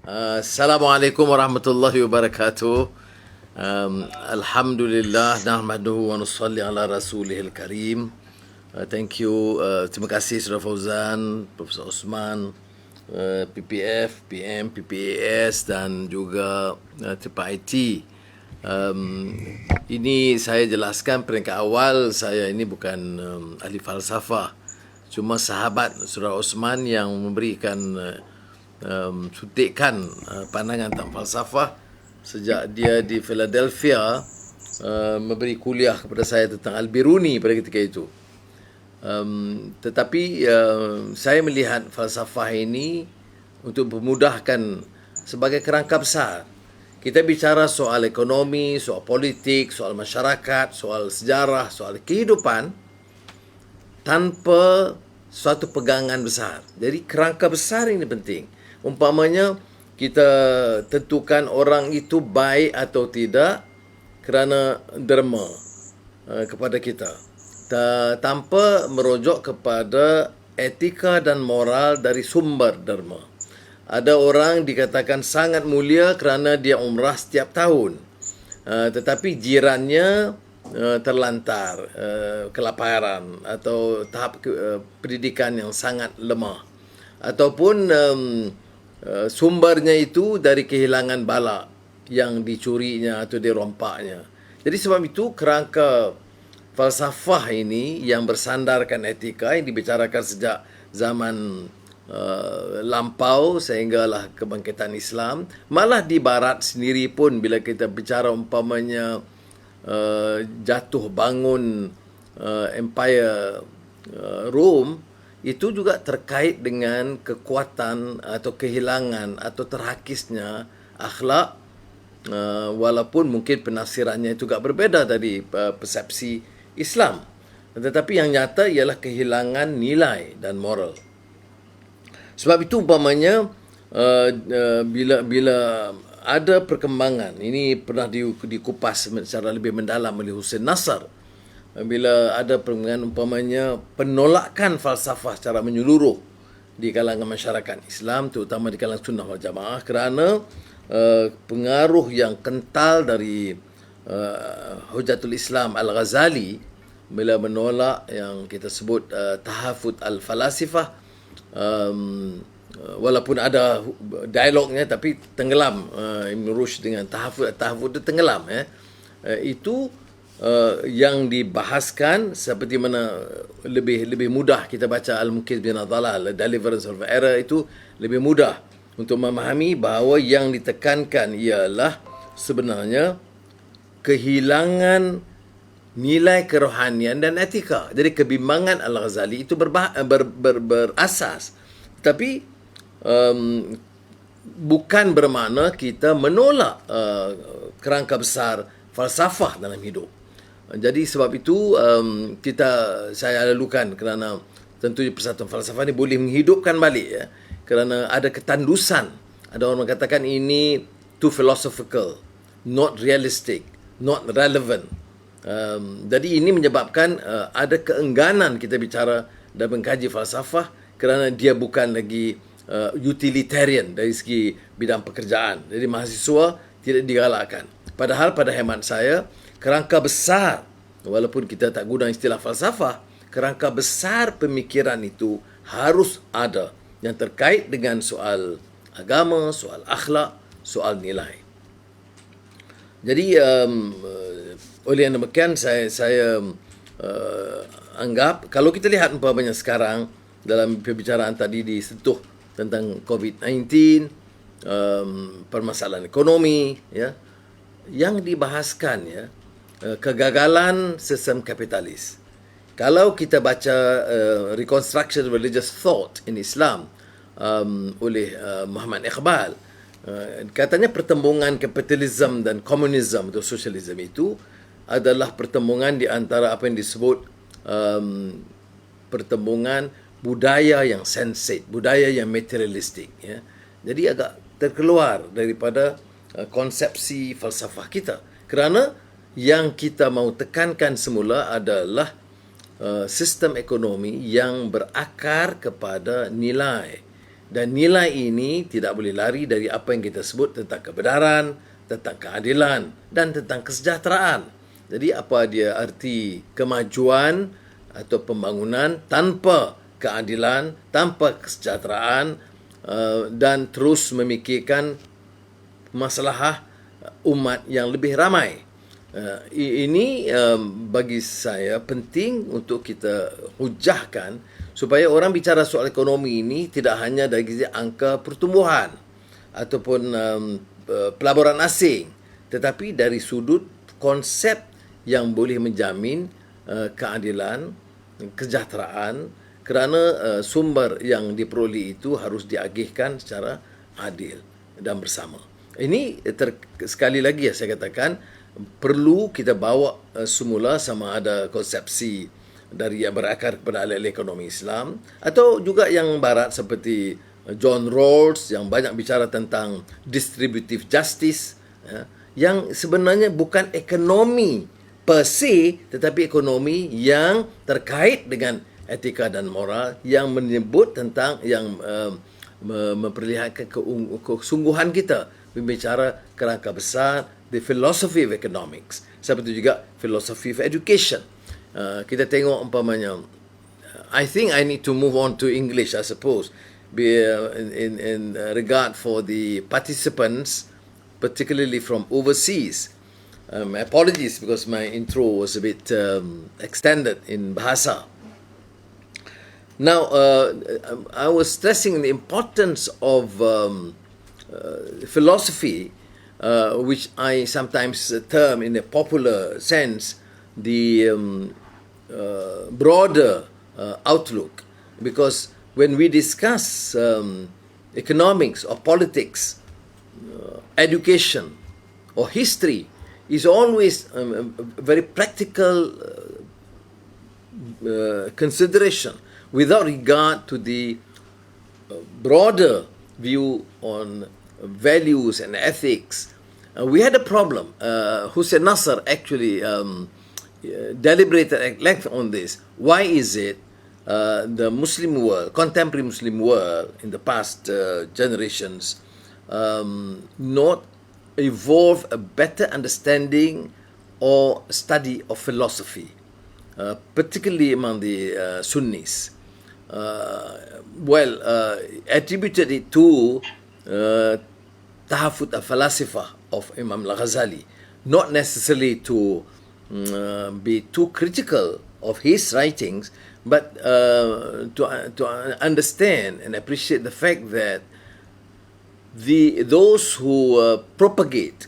Assalamualaikum warahmatullahi wabarakatuh. Alhamdulillah, nahmaduhu wa nusalli ala rasulihil karim. Thank you. Terima kasih Saudara Fauzan, Profesor Osman, PPFPM, PPAS dan juga IIIT. Ini saya jelaskan peringkat awal, saya ini bukan ahli falsafah. Cuma sahabat Saudara Osman yang memberikan sutikan pandangan tentang falsafah sejak dia di Philadelphia memberi kuliah kepada saya tentang Al-Biruni pada ketika itu. Tetapi saya melihat falsafah ini untuk memudahkan sebagai kerangka besar. Kita bicara soal ekonomi, soal politik, soal masyarakat, soal sejarah, soal kehidupan tanpa suatu pegangan besar. Jadi kerangka besar ini penting. Umpamanya kita tentukan orang itu baik atau tidak kerana derma kepada kita, tanpa merujuk kepada etika dan moral dari sumber derma. Ada orang dikatakan sangat mulia kerana dia umrah setiap tahun, tetapi jirannya terlantar, kelaparan atau tahap pendidikan yang sangat lemah, ataupun sumbernya itu dari kehilangan bala yang dicurinya atau dirompaknya. Jadi sebab itu kerangka falsafah ini yang bersandarkan etika yang dibicarakan sejak zaman lampau sehinggalah kebangkitan Islam. Malah di barat sendiri pun bila kita bicara umpamanya jatuh bangun Empire Rome, itu juga terkait dengan kekuatan atau kehilangan atau terhakisnya akhlak, walaupun mungkin penafsirannya itu juga berbeza dari persepsi Islam. Tetapi yang nyata ialah kehilangan nilai dan moral. Sebab itu umpamanya bila ada perkembangan, ini pernah dikupas secara lebih mendalam oleh Hussein Nasr, bila ada perkembangan umpamanya penolakan falsafah secara menyeluruh di kalangan masyarakat Islam, terutama di kalangan sunnah wal jamaah, kerana pengaruh yang kental dari Hujatul Islam Al-Ghazali bila menolak yang kita sebut tahafut al-falasifah. Walaupun ada dialognya tapi tenggelam, Ibn Rushd dengan tahafut itu tenggelam. Itu yang dibahaskan seperti mana lebih mudah kita baca Al-Muqidh bin Adhalal, Deliverance of Error, itu lebih mudah untuk memahami bahawa yang ditekankan ialah sebenarnya kehilangan nilai kerohanian dan etika. Jadi kebimbangan Al-Ghazali itu berasas, tapi bukan bermakna kita menolak kerangka besar falsafah dalam hidup. Jadi sebab itu saya lalukan kerana tentunya persatuan falsafah ini boleh menghidupkan balik, ya, kerana ada ketandusan. Ada orang mengatakan ini too philosophical, not realistic, not relevant. Jadi ini menyebabkan ada keengganan kita bicara dan mengkaji falsafah kerana dia bukan lagi utilitarian dari segi bidang pekerjaan. Jadi mahasiswa tidak digalakkan. Padahal pada hemat saya, kerangka besar, walaupun kita tak guna istilah falsafah, kerangka besar pemikiran itu harus ada yang terkait dengan soal agama, soal akhlak, soal nilai. Jadi oleh yang demikian saya anggap kalau kita lihat umpamanya sekarang dalam perbicaraan tadi disentuh tentang COVID-19, permasalahan ekonomi, ya, yang dibahaskan, ya, kegagalan sistem kapitalis. Kalau kita baca Reconstruction of Religious Thought in Islam oleh Muhammad Iqbal, katanya pertembungan kapitalisme dan komunisme atau sosialisme itu adalah pertembungan di antara apa yang disebut pertembungan budaya yang sensate, budaya yang materialistik, ya. Jadi agak terkeluar daripada konsepsi falsafah kita, kerana yang kita mahu tekankan semula adalah sistem ekonomi yang berakar kepada nilai Dan nilai ini tidak boleh lari dari apa yang kita sebut tentang kebenaran, tentang keadilan dan tentang kesejahteraan. Jadi apa dia arti kemajuan atau pembangunan tanpa keadilan, tanpa kesejahteraan dan terus memikirkan masalah umat yang lebih ramai. Ini bagi saya penting untuk kita hujahkan supaya orang bicara soal ekonomi ini tidak hanya dari segi angka pertumbuhan ataupun pelaburan asing, tetapi dari sudut konsep yang boleh menjamin keadilan, kesejahteraan, kerana sumber yang diperoleh itu harus diagihkan secara adil dan bersama. Ini sekali lagi saya katakan perlu kita bawa semula sama ada konsepsi dari yang berakar kepada ahli ekonomi Islam atau juga yang barat seperti John Rawls yang banyak bicara tentang distributive justice, yang sebenarnya bukan ekonomi per se tetapi ekonomi yang terkait dengan etika dan moral yang menyebut tentang yang memperlihatkan kesungguhan kita berbicara kerangka besar the philosophy of economics, seperti juga philosophy of education. Kita tengok umpamanya, I think I need to move on to English, I suppose, in regard for the participants, particularly from overseas. My apologies because my intro was a bit extended in Bahasa. Now, I was stressing the importance of philosophy, which I sometimes term in a popular sense the broader outlook, because when we discuss economics or politics, education or history, is always a very practical consideration without regard to the broader view on values and ethics. We had a problem. Hussein Nasser actually deliberated at length on this. Why is it the Muslim world, contemporary Muslim world in the past generations, not evolve a better understanding or study of philosophy, particularly among the Sunnis? Attributed it to Tahafut al-Falsafah of Imam al-Ghazali, not necessarily to be too critical of his writings, but to understand and appreciate the fact that those who propagate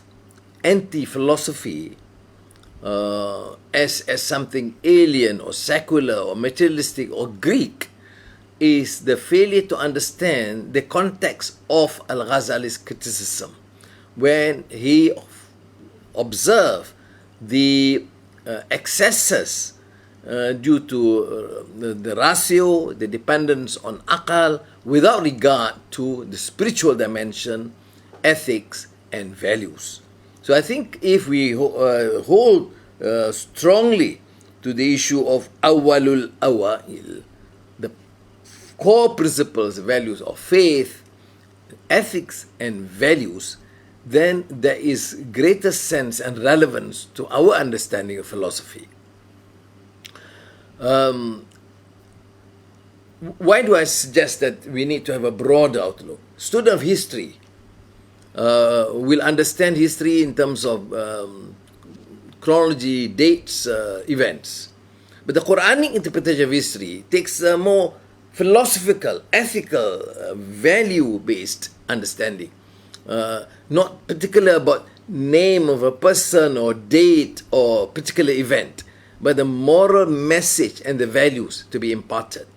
anti-philosophy as something alien or secular or materialistic or Greek is the failure to understand the context of Al-Ghazali's criticism when he observed the excesses due to the ratio, the dependence on akal, without regard to the spiritual dimension, ethics, and values. So I think if we hold strongly to the issue of awalul awail, the core principles, values of faith, ethics, and values, then there is greater sense and relevance to our understanding of philosophy. Why do I suggest that we need to have a broad outlook? Student of history will understand history in terms of chronology, dates, events. But the Quranic interpretation of history takes a more philosophical, ethical, value-based understanding. Not particular about name of a person or date or particular event, but the moral message and the values to be imparted.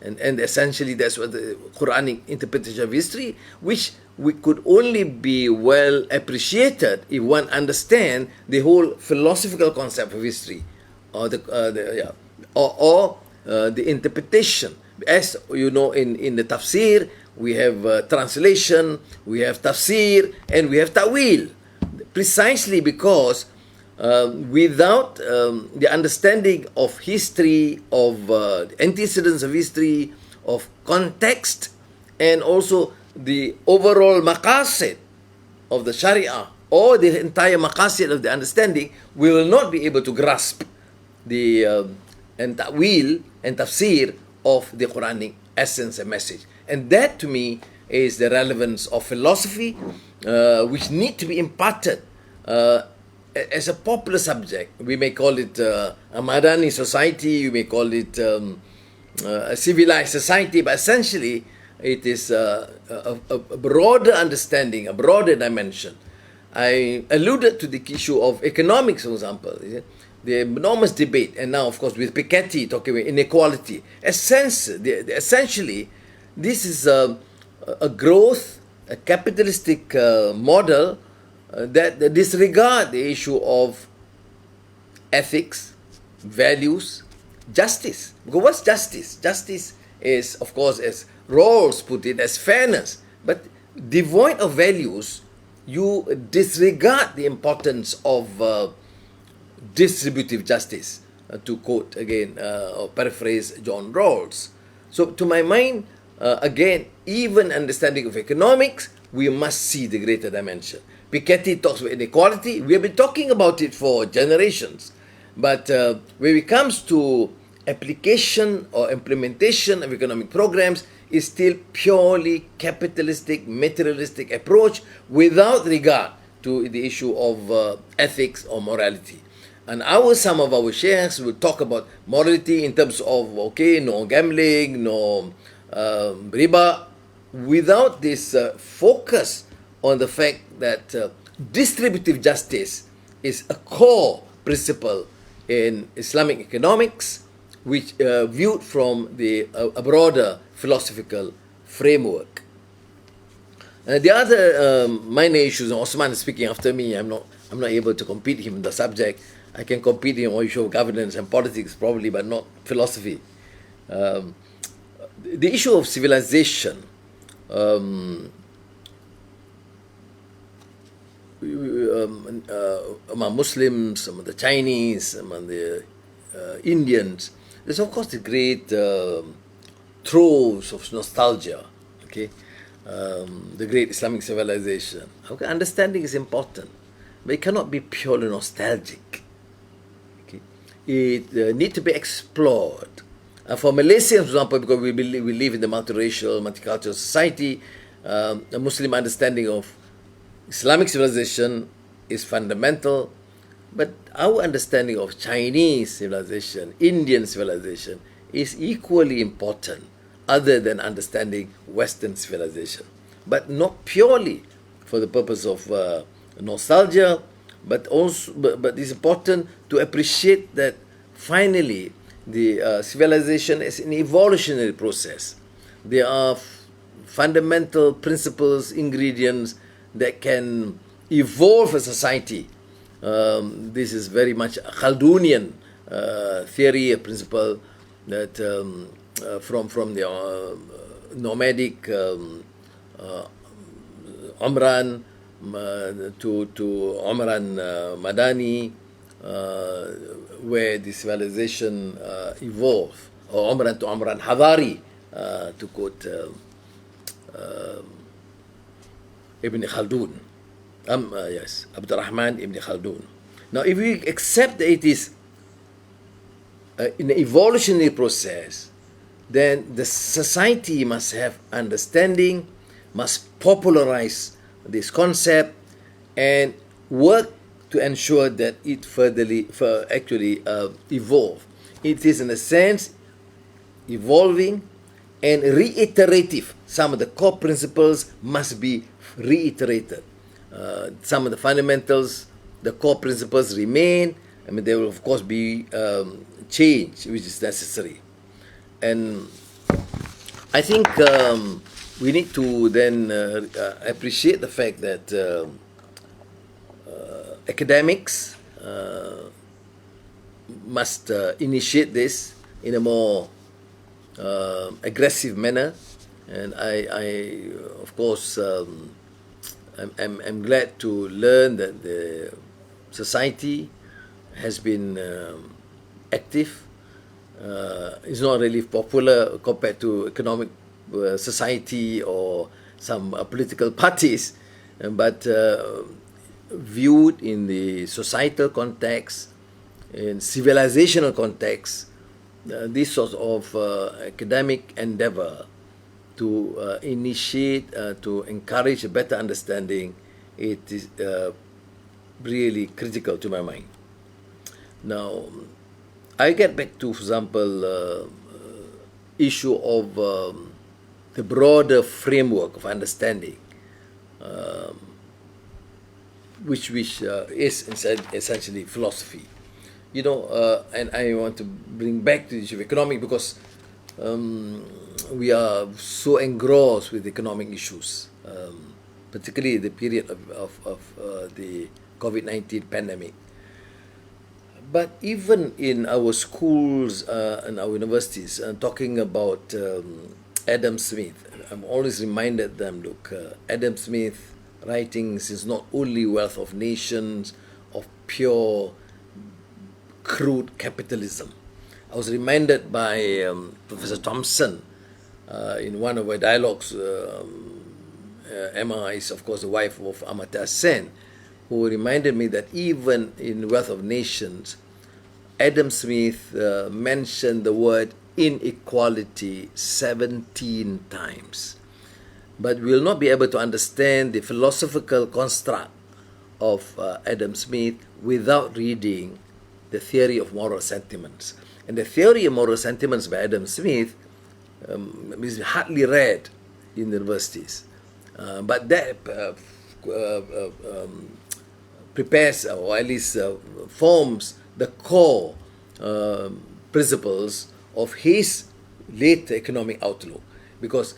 And essentially that's what the Quranic interpretation of history, which we could only be well appreciated if one understand the whole philosophical concept of history, or the interpretation. As you know, in the tafsir, we have translation, we have tafsir, and we have ta'wil. Precisely because without the understanding of history, of antecedents of history, of context and also the overall maqasid of the Sharia, or the entire maqasid of the understanding, we will not be able to grasp the and ta'wil and tafsir of the Quranic essence and message. And that to me is the relevance of philosophy, which need to be imparted as a popular subject. We may call it a Madani society, you may call it a civilized society, but essentially it is a broader understanding, a broader dimension. I alluded to the issue of economics, for example, the enormous debate, and now, of course, with Piketty talking about inequality. Essentially, this is a growth, a capitalistic model that disregard the issue of ethics, values, justice. Because what's justice? Justice is, of course, as Rawls put it, as fairness. But devoid of values, you disregard the importance of distributive justice, to quote again or paraphrase John Rawls. So to my mind, again, even understanding of economics, we must see the greater dimension. Piketty talks about inequality. We have been talking about it for generations. But when it comes to application or implementation of economic programs, is still purely capitalistic, materialistic approach without regard to the issue of ethics or morality. And some of our sheikhs will talk about morality in terms of, okay, no gambling, no riba, without this focus on the fact that distributive justice is a core principle in Islamic economics, which viewed from a broader philosophical framework. The other minor issues, and Osman is speaking after me, I'm not able to compete him in the subject. I can compete him on issue of governance and politics probably, but not philosophy. The issue of civilization, among Muslims, among the Chinese, among the Indians, there's of course the great troves of nostalgia, okay? The great Islamic civilization. Okay, understanding is important, but it cannot be purely nostalgic. Okay? It needs to be explored. For Malaysians, for example, because we live in the multiracial, multicultural society, a Muslim understanding of Islamic civilization is fundamental, but our understanding of Chinese civilization, Indian civilization, is equally important, other than understanding Western civilization. But not purely for the purpose of nostalgia, but it's important to appreciate that finally the civilization is an evolutionary process. There are fundamental principles, ingredients that can evolve a society. This is very much a Khaldunian theory, a principle that from the nomadic Umran to Umran Madani, where the civilization evolved, or Umran to Umran Hadari, to quote Ibn Khaldun. Yes, Abdurrahman Ibn Khaldun. Now, if we accept that it is an evolutionary process, then the society must have understanding, must popularize this concept, and work to ensure that it actually evolve. It is, in a sense, evolving and reiterative. Some of the core principles must be reiterated. Some of the fundamentals, the core principles remain. I mean, there will of course be change, which is necessary. And I think we need to then appreciate the fact that academics must initiate this in a more aggressive manner. And I of course, I'm glad to learn that the society has been active. It's not really popular compared to economic society or some political parties, but viewed in the societal context, in civilizational context, this sort of academic endeavor to initiate, to encourage a better understanding, it is really critical to my mind. Now, I get back to, for example, issue of the broader framework of understanding, which is essentially philosophy. And I want to bring back to the issue of economic because we are so engrossed with economic issues, particularly the period of the COVID-19 pandemic. But even in our schools and our universities, talking about Adam Smith, I'm always reminded them, look, Adam Smith writings is not only Wealth of Nations, of pure crude capitalism. I was reminded by Professor Thompson in one of our dialogues. Emma is, of course, the wife of Amartya Sen, who reminded me that even in Wealth of Nations, Adam Smith mentioned the word inequality 17 times. But we will not be able to understand the philosophical construct of Adam Smith without reading the theory of moral sentiments. And the theory of moral sentiments by Adam Smith is hardly read in universities. But that prepares, or at least forms, the core principles of his late economic outlook. Because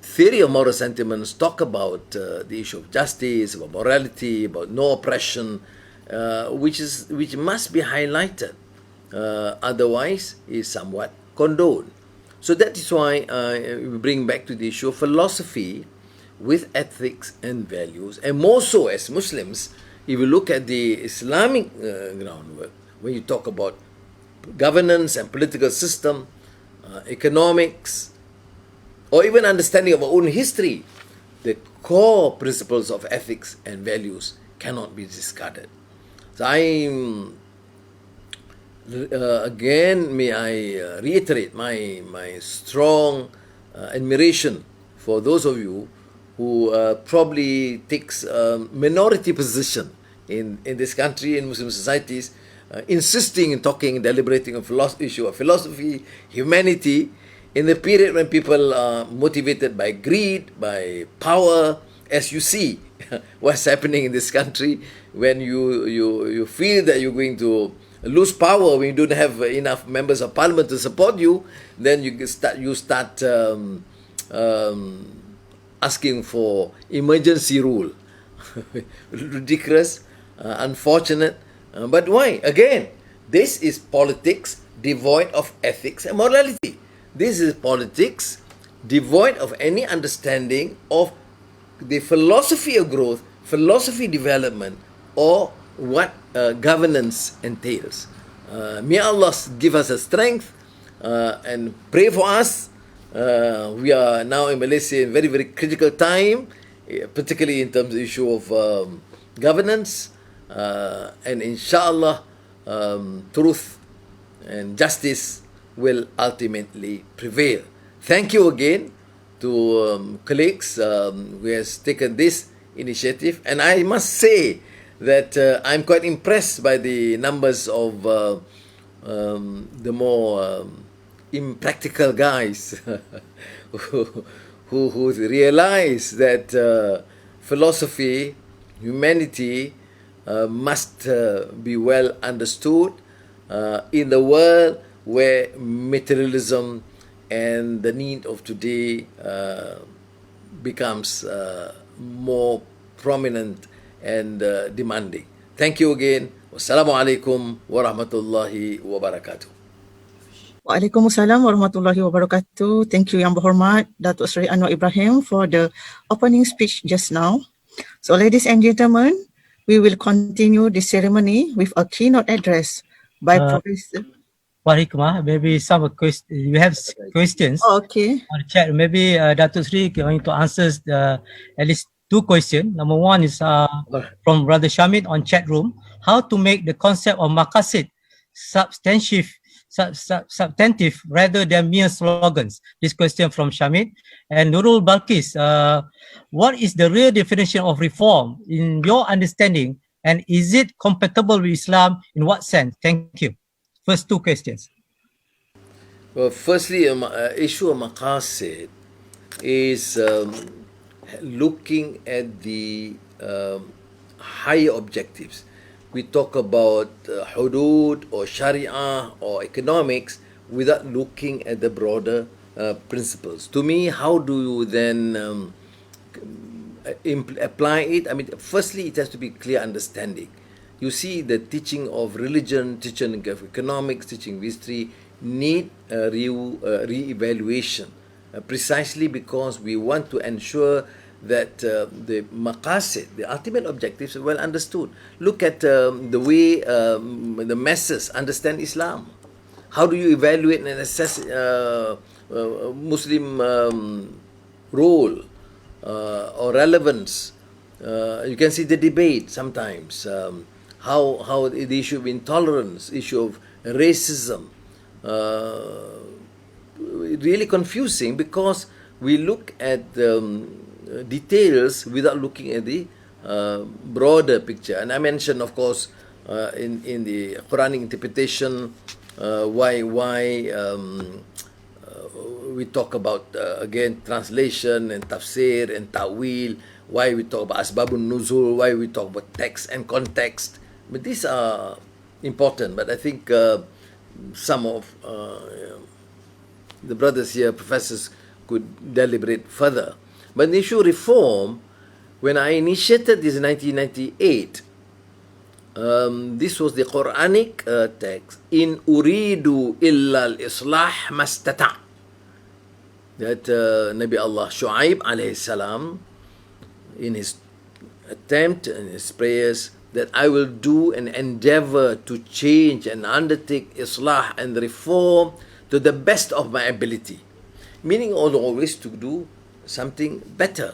theory of moral sentiments talk about the issue of justice, about morality, about no oppression, which must be highlighted. Otherwise, is somewhat condoned. So that is why we bring back to the issue of philosophy with ethics and values, and more so as Muslims, if you look at the Islamic groundwork, when you talk about governance and political system, economics, or even understanding of our own history, the core principles of ethics and values cannot be discarded. So again, may I reiterate my strong admiration for those of you who probably takes a minority position in this country, in Muslim societies, insisting and talking and deliberating on issue of philosophy, humanity, in the period when people are motivated by greed, by power, as you see what's happening in this country, when you feel that you're going to lose power, when you don't have enough members of parliament to support you, then you start asking for emergency rule. Ridiculous, unfortunate, but why? Again, this is politics devoid of ethics and morality. This is politics devoid of any understanding of the philosophy of growth, philosophy development, or what governance entails. May Allah give us a strength and pray for us. We are now in Malaysia in very, very critical time, particularly in terms of the issue of governance, and inshallah truth and justice will ultimately prevail. Thank you again to colleagues who has taken this initiative, and I must say that I'm quite impressed by the numbers of the more impractical guys who realize that philosophy, humanity must be well understood in the world where materialism and the need of today becomes more prominent and demanding. Thank you again. Wassalamualaikum warahmatullahi wabarakatuh. Waalaikumsalam warahmatullahi wabarakatuh. Thank you Yang Berhormat Datuk Seri Anwar Ibrahim for the opening speech just now. So ladies and gentlemen, we will continue the ceremony with a keynote address by Professor. what hikmah. Maybe some you have questions Okay. on the chat. Maybe Datuk Sri going to answer at least two questions. Number one is from Brother Shamid on chat room. How to make the concept of maqasid substantive rather than mere slogans? This question from Shamid. And Nurul Balkis, what is the real definition of reform in your understanding, and is it compatible with Islam? In what sense? Thank you. First two questions. Well, firstly, issue of maqasid is looking at the higher objectives. We talk about hudud or sharia or economics without looking at the broader principles. To me, how do you then apply it? I mean, firstly, it has to be clear understanding. You see, the teaching of religion, teaching of economics, teaching of history need a re-evaluation, precisely because we want to ensure that the maqasid, the ultimate objectives, are well understood. Look at the way the masses understand Islam. How do you evaluate and assess Muslim role or relevance? You can see the debate sometimes. How the issue of intolerance, issue of racism, really confusing because we look at details without looking at the broader picture. And I mentioned, of course, in the Quranic interpretation, why we talk about again translation and tafsir and ta'wil, why we talk about asbabun nuzul, why we talk about text and context. But these are important. But I think some of the brothers here, professors, could deliberate further. But the issue of reform, when I initiated this in 1998, this was the Quranic text, in uridu illa al-islah mastata', that Nabi Allah Shu'aib alayhi salam, in his attempt and his prayers, that I will do and endeavor to change and undertake islah and reform to the best of my ability. Meaning always to do something better.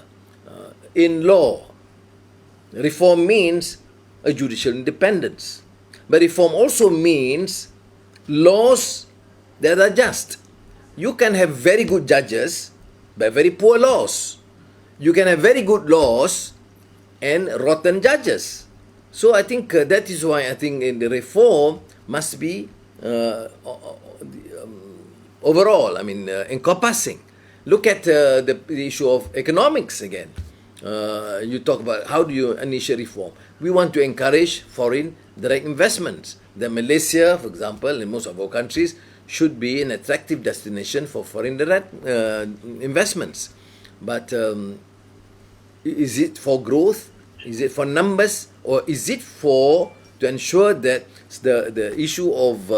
In law, reform means a judicial independence. But reform also means laws that are just. You can have very good judges but very poor laws. You can have very good laws and rotten judges. So I think that is why I think in the reform must be overall, I mean, encompassing. Look at the issue of economics again. You talk about how do you initiate reform. We want to encourage foreign direct investments. That Malaysia, for example, in most of our countries, should be an attractive destination for foreign direct investments. But is it for growth? Is it for numbers? Or is it to ensure that the issue of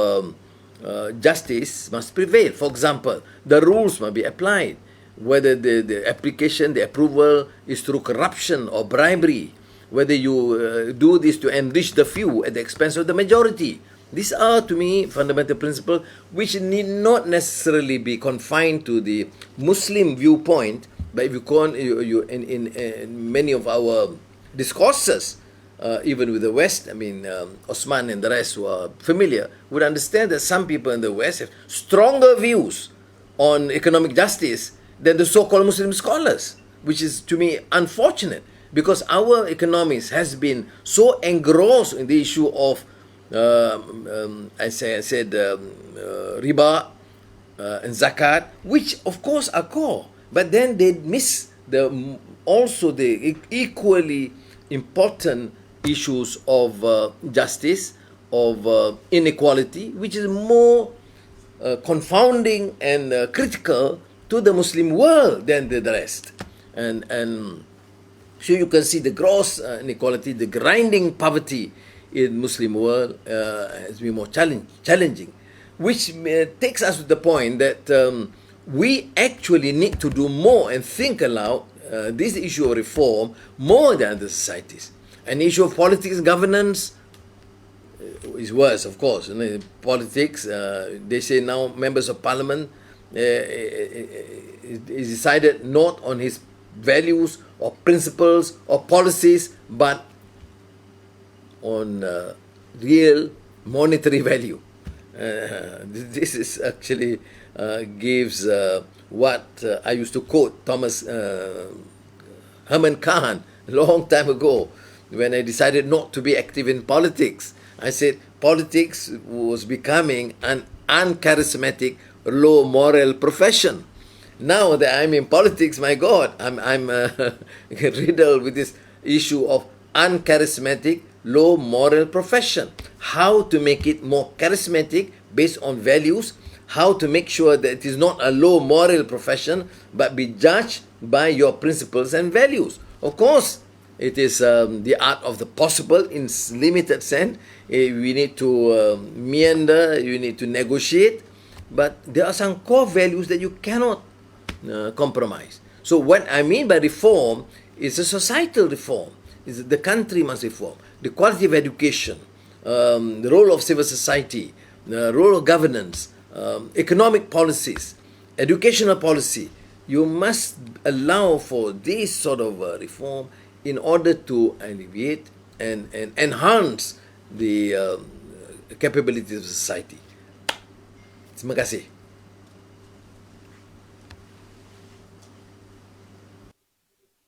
justice must prevail? For example, the rules must be applied. Whether the application, the approval is through corruption or bribery, whether you do this to enrich the few at the expense of the majority. These are, to me, fundamental principles which need not necessarily be confined to the Muslim viewpoint, but if you in many of our discourses, even with the West, I mean, Osman and the rest who are familiar would understand that some people in the West have stronger views on economic justice than the so-called Muslim scholars, which is, to me, unfortunate, because our economics has been so engrossed in the issue of, I said, riba and zakat, which of course are core, but then they miss also the equally important issues of justice, of inequality, which is more confounding and critical to the Muslim world than the rest. And so you can see the gross inequality, the grinding poverty in Muslim world has been more challenging, which takes us to the point that we actually need to do more and think aloud this issue of reform more than other societies. An issue of politics and governance, is worse, of course. Politics, they say now members of parliament is decided not on his values or principles or policies, but on real monetary value. This is actually gives what I used to quote Thomas Herman Kahn a long time ago when I decided not to be active in politics. I said politics was becoming an uncharismatic, low moral profession. Now that I'm in politics, my God, I'm riddled with this issue of uncharismatic, low moral profession. How to make it more charismatic based on values, how to make sure that it is not a low moral profession, but be judged by your principles and values. Of course, it is the art of the possible in limited sense. We need to meander, you need to negotiate, but there are some core values that you cannot compromise. So what I mean by reform is a societal reform. Is the country must reform. The quality of education, the role of civil society, the role of governance, economic policies, educational policy. You must allow for this sort of reform in order to alleviate and enhance the capabilities of society. Terima kasih.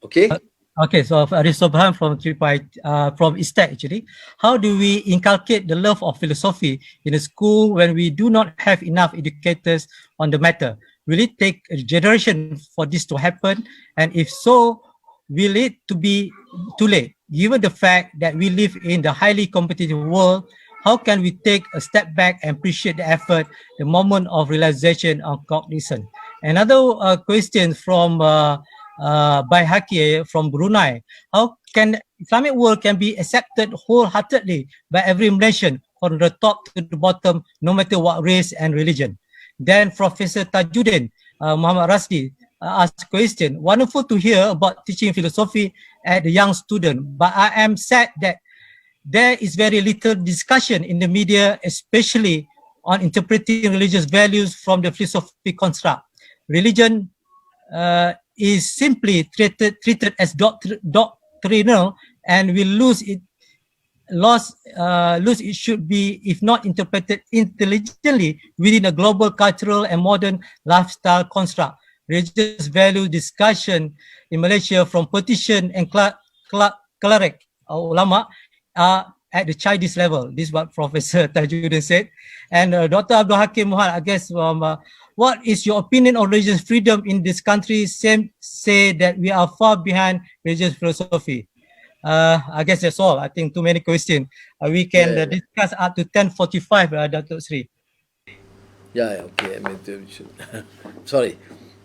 Okay? Okay, so Aristobuhan from from ISTEC actually. How do we inculcate the love of philosophy in a school when we do not have enough educators on the matter? Will it take a generation for this to happen? And if so, will it to be too late? Given the fact that we live in the highly competitive world, how can we take a step back and appreciate the effort, the moment of realization of cognizance? Another question from by Haki from Brunei. How can Islamic world can be accepted wholeheartedly by every nation from the top to the bottom, no matter what race and religion? Then Professor Tajuddin Muhammad Rasdi asked question. Wonderful to hear about teaching philosophy at the young student, but I am sad that there is very little discussion in the media, especially on interpreting religious values from the philosophy construct. Religion is simply treated as doctrinal and will lose it should be if not interpreted intelligently within a global cultural and modern lifestyle construct. Religious value discussion in Malaysia from politician and cleric or ulama are at the Chinese level. This is what Professor Tajuddin said. And Dr. Abdul Hakim Muhammad, I guess what is your opinion on religious freedom in this country? Some say that we are far behind religious philosophy. I guess that's all. I think too many questions. We can discuss up to 10:45, Dr. Sri. Okay. Sorry.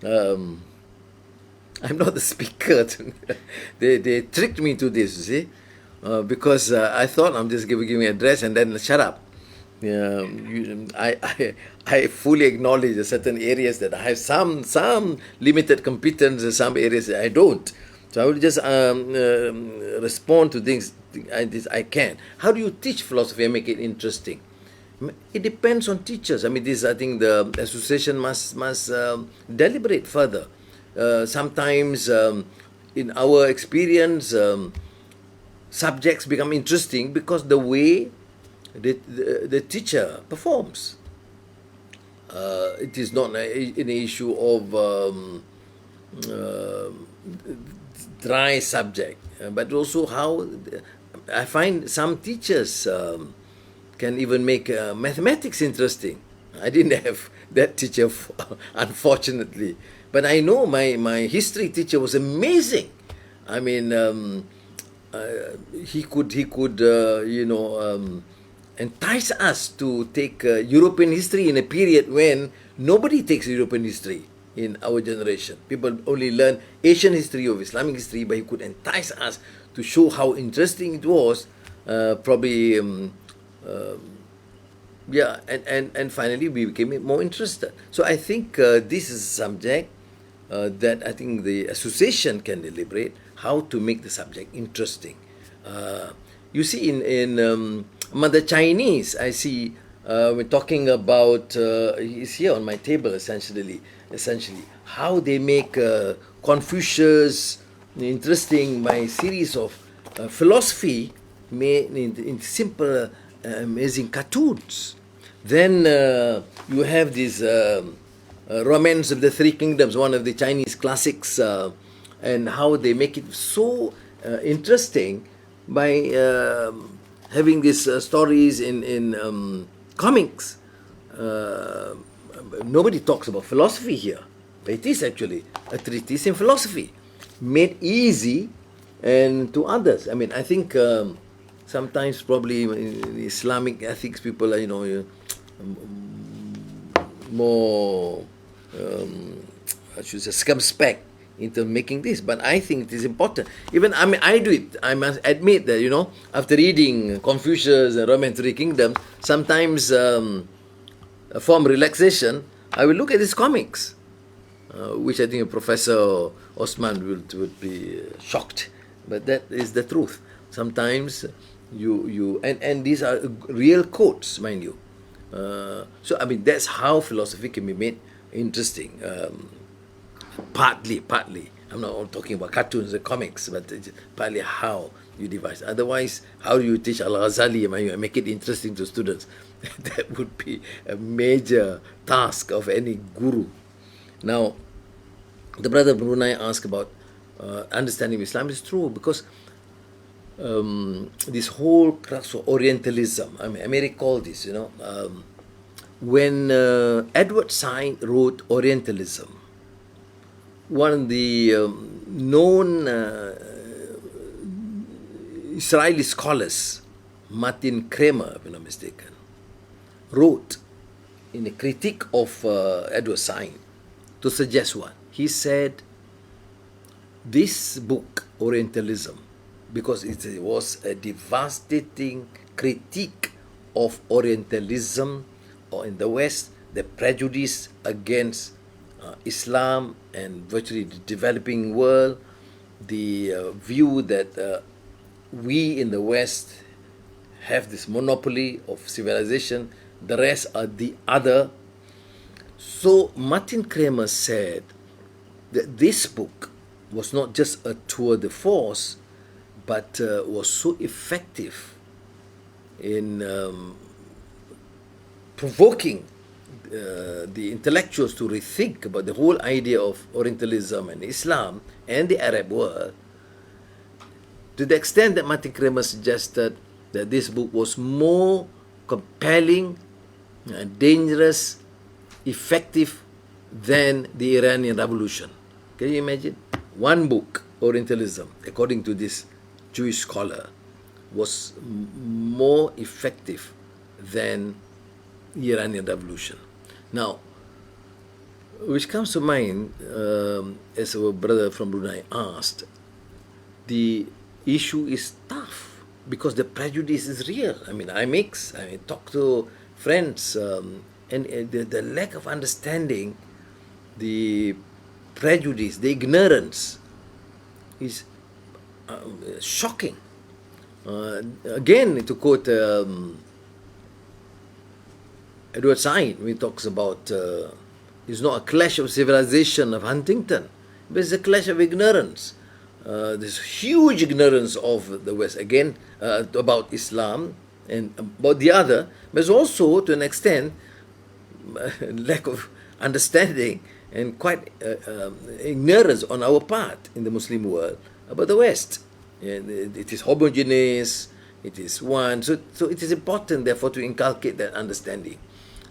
I'm not the speaker. They tricked me to this, you see, because I thought I'm just giving an address and then shut up. I fully acknowledge that certain areas that I have some limited competence in some areas that I don't. So I will just respond to things I can. How do you teach philosophy and make it interesting? It depends on teachers. I think the association must deliberate further. Sometimes in our experience, subjects become interesting because the way the teacher performs. It is not an issue of dry subject, but also how I find some teachers can even make mathematics interesting. I didn't have that teacher, unfortunately, but I know my history teacher was amazing. He could entice us to take European history in a period when nobody takes European history in our generation. People only learn Asian history or Islamic history, but he could entice us to show how interesting it was. And finally we became more interested. So I think this is a subject that I think the association can deliberate how to make the subject interesting. You see, in But the Chinese, I see, we're talking about, it's here on my table essentially, how they make Confucius interesting by a series of philosophy made in simple, amazing cartoons. Then you have this Romance of the Three Kingdoms, one of the Chinese classics, and how they make it so interesting by having these stories in comics. Nobody talks about philosophy here, but it is actually a treatise in philosophy, made easy and to others. I mean, I think sometimes probably in Islamic ethics people are, more, I should say, circumspect into making this, but I think it is important. Even, I mean, I do it. I must admit that, after reading Confucius and Romance of the Three Kingdoms, sometimes a form of relaxation, I will look at these comics, which I think Professor Osman would be shocked, but that is the truth. Sometimes and these are real quotes, mind you. So I mean, that's how philosophy can be made interesting. Partly. I'm not talking about cartoons and comics, but it's partly how you devise. Otherwise, how do you teach Al-Ghazali and make it interesting to students? That would be a major task of any guru. Now, the brother Brunei asked about understanding Islam. Is true, because this whole crux of Orientalism, I may recall this, when Edward Said wrote Orientalism, one of the known Israeli scholars, Martin Kramer, if I'm not mistaken, wrote in a critique of Edward Said to suggest what? He said, this book, Orientalism, because it was a devastating critique of Orientalism, or in the West, the prejudice against Islam and virtually the developing world, the view that we in the West have this monopoly of civilization, the rest are the other. So Martin Kramer said that this book was not just a tour de force, but was so effective in provoking the intellectuals to rethink about the whole idea of Orientalism and Islam and the Arab world, to the extent that Martin Kramer suggested that this book was more compelling, dangerous, effective than the Iranian Revolution. Can you imagine? One book, Orientalism, according to this Jewish scholar, was more effective than the Iranian Revolution. Now, which comes to mind, as our brother from Brunei asked, the issue is tough because the prejudice is real. I mean, I talk to friends, and the lack of understanding, the prejudice, the ignorance is shocking. Again, to quote Edward Said, when he talks about it's not a clash of civilization of Huntington, but it's a clash of ignorance. This huge ignorance of the West, again, about Islam and about the other, but it's also, to an extent, lack of understanding and quite ignorance on our part in the Muslim world about the West. It is homogeneous, it is one. So it is important, therefore, to inculcate that understanding.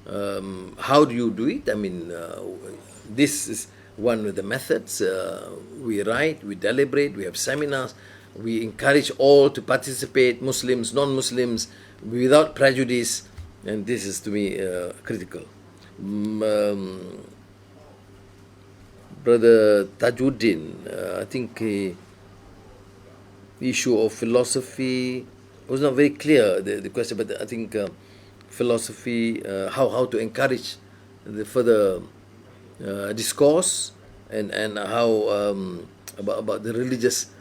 How do you do it? I mean, this is one of the methods. We write, we deliberate, we have seminars, we encourage all to participate, Muslims, non-Muslims, without prejudice, and this is, to me, critical. Brother Tajuddin, I think the issue of philosophy was not very clear, the question, but I think philosophy, how to encourage the further discourse, and how about the religious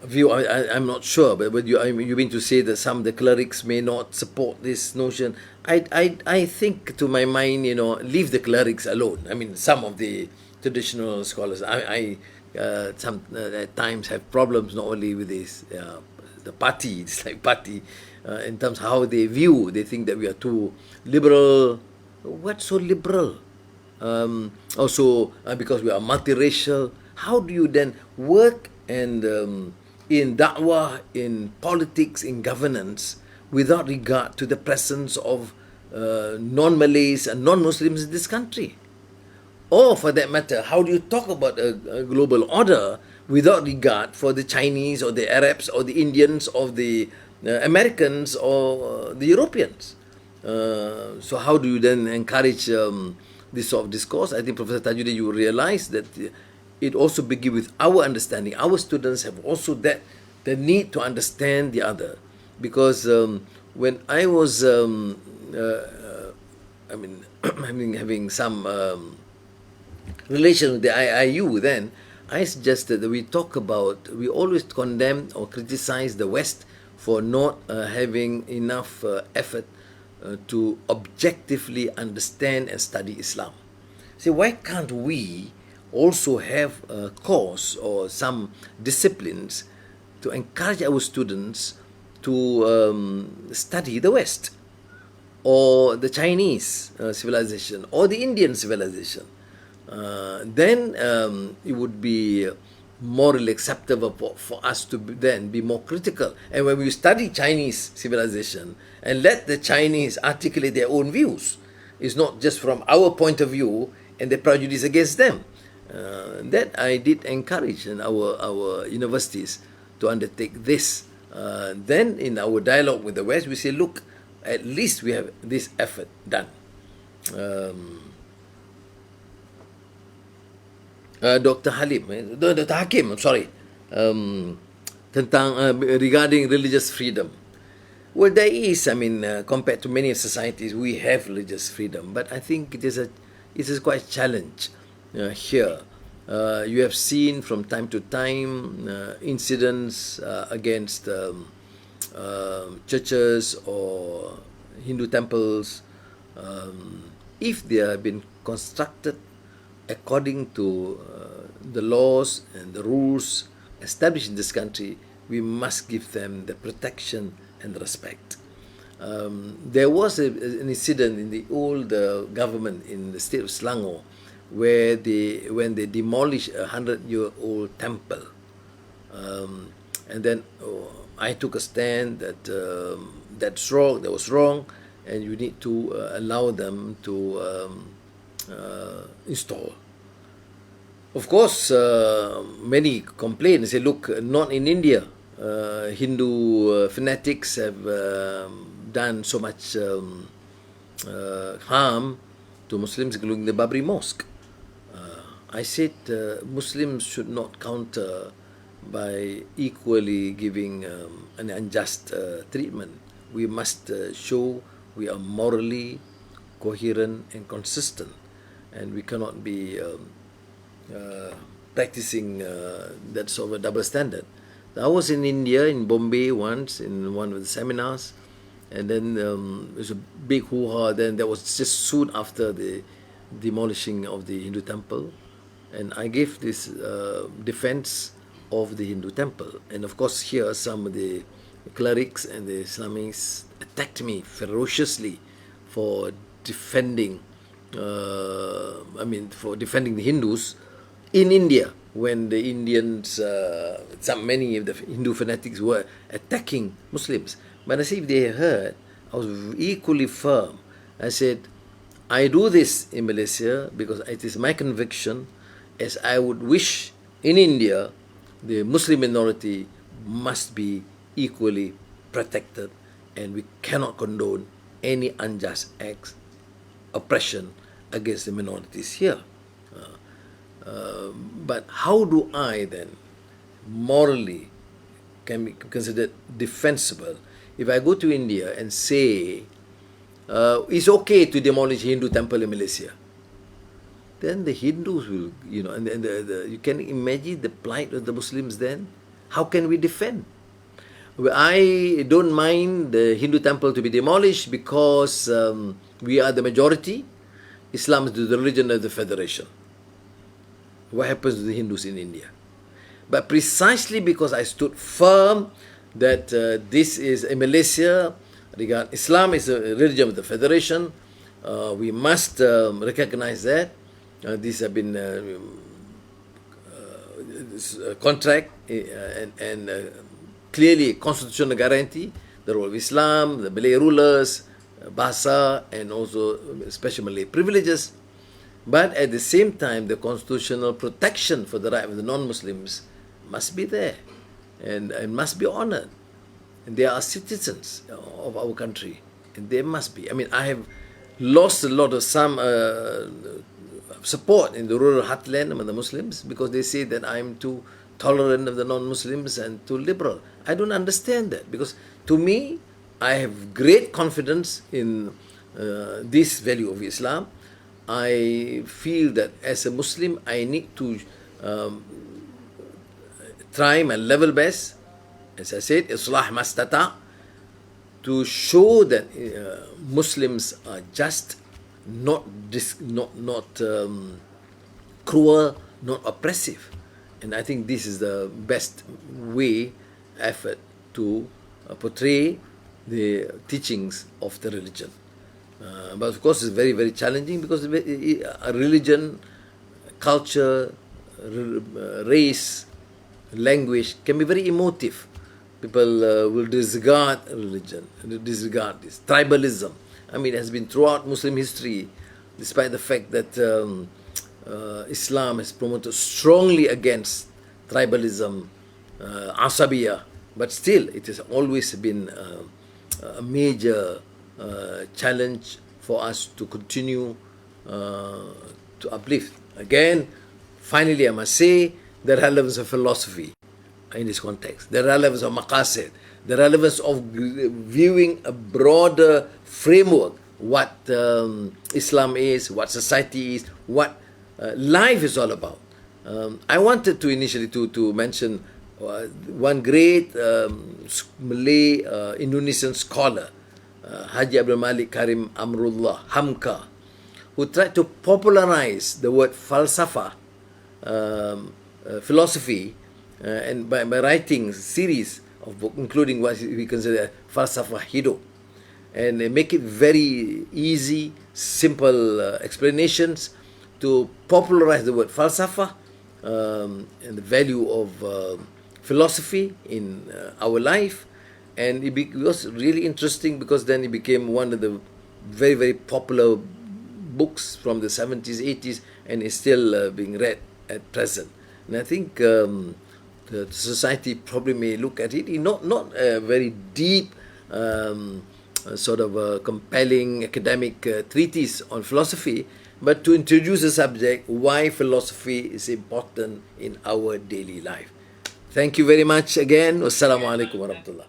view, I'm not sure, but you mean to say that some of the clerics may not support this notion? I think, to my mind, leave the clerics alone. I mean, some of the traditional scholars, at times have problems not only with this the party, Islamic party, in terms of how they view. They think that we are too liberal. What's so liberal? Also, because we are multiracial, how do you then work and in da'wah, in politics, in governance, without regard to the presence of non-Malays and non-Muslims in this country? Or, for that matter, how do you talk about a global order without regard for the Chinese or the Arabs or the Indians or the Americans or the Europeans? So how do you then encourage this sort of discourse? I think, Professor Tajuddin, you realize that it also begins with our understanding. Our students have also the need to understand the other. Because when I was, having some relation with the IIU then, I suggested that we always condemn or criticize the West for not having enough effort to objectively understand and study Islam. See, why can't we also have a course or some disciplines to encourage our students to study the West or the Chinese civilization or the Indian civilization? Then it would be morally acceptable for us to then be more critical. And when we study Chinese civilization and let the Chinese articulate their own views, it's not just from our point of view and the prejudice against them. That I did encourage in our universities to undertake this. Then in our dialogue with the West, we say, look, at least we have this effort done. Dr. Hakim, I'm sorry, regarding religious freedom. Well, there is, compared to many societies, we have religious freedom, but I think it is quite a challenge here. You have seen from time to time incidents against churches or Hindu temples. If they have been constructed according to the laws and the rules established in this country, we must give them the protection and respect. There was an incident in the old government in the state of Selangor where when they demolished a 100-year-old temple, and then I took a stand that that's wrong, that was wrong, and you need to allow them to install. Of course, many complain and say, look, not in India. Hindu fanatics have done so much harm to Muslims, including the Babri Mosque. I said Muslims should not counter by equally giving an unjust treatment. We must show we are morally coherent and consistent, and we cannot be practicing that sort of a double standard. I was in India, in Bombay once, in one of the seminars, and then there was a big hoo-ha. Then that was just soon after the demolishing of the Hindu temple, and I gave this defense of the Hindu temple. And of course, here some of the clerics and the Islamists attacked me ferociously for defending, for defending the Hindus in India, when the Indians, many of the Hindu fanatics were attacking Muslims. But I said, if they heard, I was equally firm. I said, I do this in Malaysia because it is my conviction, as I would wish in India, the Muslim minority must be equally protected, and we cannot condone any unjust acts, oppression against the minorities here. But how do I then morally can be considered defensible if I go to India and say it's okay to demolish Hindu temple in Malaysia? Then the Hindus will, and you can imagine the plight of the Muslims then. how can we defend? I don't mind the Hindu temple to be demolished because we are the majority. Islam is the religion of the federation. What happens to the Hindus in India? But precisely because I stood firm that this is a Malaysia, Islam is a religion of the federation, we must recognize that. These have been contract and clearly constitutional guarantee the role of Islam, the Malay rulers, BACA, and also special Malay privileges. But at the same time, the constitutional protection for the right of the non-Muslims must be there and must be honored. And they are citizens of our country, and they must be. I mean, I have lost a lot of some support in the rural heartland among the Muslims because they say that I'm too tolerant of the non-Muslims and too liberal. I don't understand that because to me, I have great confidence in this value of Islam. I feel that as a Muslim, I need to try my level best, as I said, Islah mastata, to show that Muslims are just, not cruel, not oppressive. And I think this is the best effort to portray the teachings of the religion. But of course, it's very, very challenging because a religion, culture, race, language can be very emotive. People will disregard religion, disregard this. Tribalism. I mean, it has been throughout Muslim history, despite the fact that Islam has promoted strongly against tribalism, asabiyah, but still it has always been a major challenge for us to continue to uplift. Again, finally, I must say the relevance of philosophy in this context, the relevance of maqasid, the relevance of viewing a broader framework, what Islam is, what society is, what life is all about. I wanted to initially to mention one great Malay Indonesian scholar, Haji Abdul Malik Karim Amrullah, Hamka, who tried to popularize the word falsafah, philosophy, and by writing a series of books, including what we consider falsafah hidup, and make it very easy, simple explanations to popularize the word falsafah and the value of philosophy in our life. And it was really interesting because then it became one of the very, very popular books from the 70s, 80s, and is still being read at present. And I think the society probably may look at it in not a very deep, sort of a compelling academic treatise on philosophy, but to introduce a subject, why philosophy is important in our daily life. Thank you very much again. Wassalamu alaikum warahmatullah.